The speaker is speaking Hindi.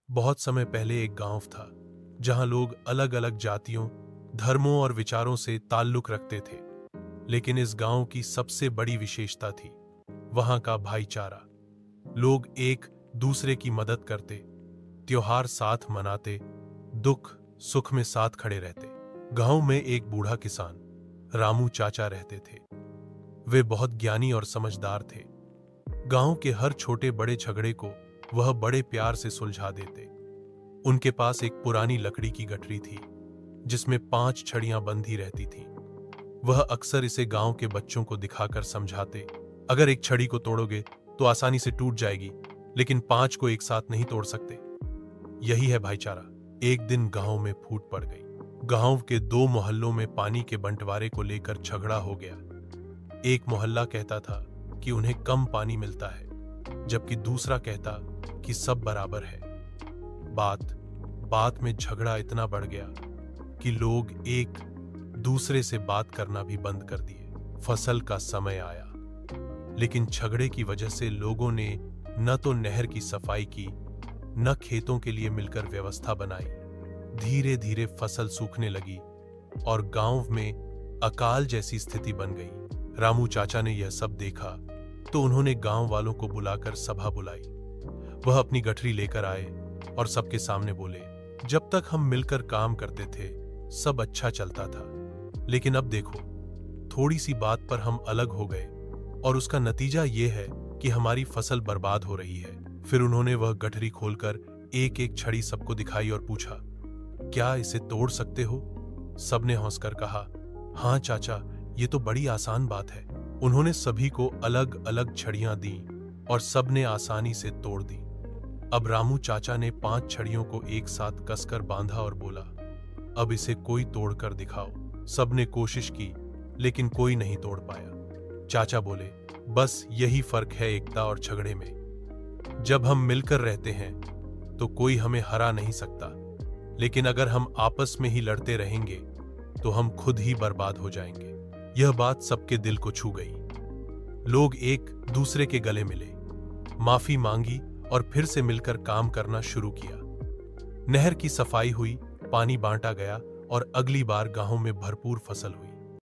बहुत समय पहले एक गांव था जहां लोग अलग अलग जातियों, धर्मों और विचारों से ताल्लुक रखते थे। लेकिन इस गांव की सबसे बड़ी विशेषता थी वहां का भाईचारा। लोग एक दूसरे की मदद करते, त्योहार साथ मनाते, दुख सुख में साथ खड़े रहते। गांव में एक बूढ़ा किसान रामू चाचा रहते थे। वे बहुत ज्ञानी और समझदार थे। गांव के हर छोटे बड़े झगड़े को वह बड़े प्यार से सुलझा देते। उनके पास एक पुरानी लकड़ी की गठरी थी जिसमें 5 छड़ियां बंधी रहती थीं। वह अक्सर इसे गांव के बच्चों को दिखाकर समझाते, अगर एक छड़ी को तोड़ोगे तो आसानी से टूट जाएगी, लेकिन 5 को एक साथ नहीं तोड़ सकते। यही है भाईचारा। एक दिन गांव में फूट पड़ गई। गांव के 2 मोहल्लों में पानी के बंटवारे को लेकर झगड़ा हो गया। एक मोहल्ला कहता था कि उन्हें कम पानी मिलता है, जबकि दूसरा कहता कि सब बराबर है। बात बात में झगड़ा इतना बढ़ गया कि लोग एक दूसरे से बात करना भी बंद कर दिए। फसल का समय आया, लेकिन झगड़े की वजह से लोगों ने न तो नहर की सफाई की, न खेतों के लिए मिलकर व्यवस्था बनाई। धीरे धीरे फसल सूखने लगी और गांव में अकाल जैसी स्थिति बन गई। रामू चाचा ने यह सब देखा तो उन्होंने गांव वालों को बुलाकर सभा बुलाई। वह अपनी गठरी लेकर आए और सबके सामने बोले, जब तक हम मिलकर काम करते थे सब अच्छा चलता था, लेकिन अब देखो, थोड़ी सी बात पर हम अलग हो गए और उसका नतीजा ये है कि हमारी फसल बर्बाद हो रही है। फिर उन्होंने वह गठरी खोलकर एक एक छड़ी सबको दिखाई और पूछा, क्या इसे तोड़ सकते हो? सबने हंसकर कहा, हाँ चाचा, ये तो बड़ी आसान बात है। उन्होंने सभी को अलग अलग छड़ियां दी और सबने आसानी से तोड़ दी। अब रामू चाचा ने 5 छड़ियों को एक साथ कसकर बांधा और बोला, अब इसे कोई तोड़कर दिखाओ। सबने कोशिश की, लेकिन कोई नहीं तोड़ पाया। चाचा बोले, बस यही फर्क है एकता और झगड़े में। जब हम मिलकर रहते हैं तो कोई हमें हरा नहीं सकता, लेकिन अगर हम आपस में ही लड़ते रहेंगे तो हम खुद ही बर्बाद हो जाएंगे। यह बात सबके दिल को छू गई। लोग एक दूसरे के गले मिले, माफी मांगी और फिर से मिलकर काम करना शुरू किया। नहर की सफाई हुई, पानी बांटा गया और अगली बार गांव में भरपूर फसल हुई।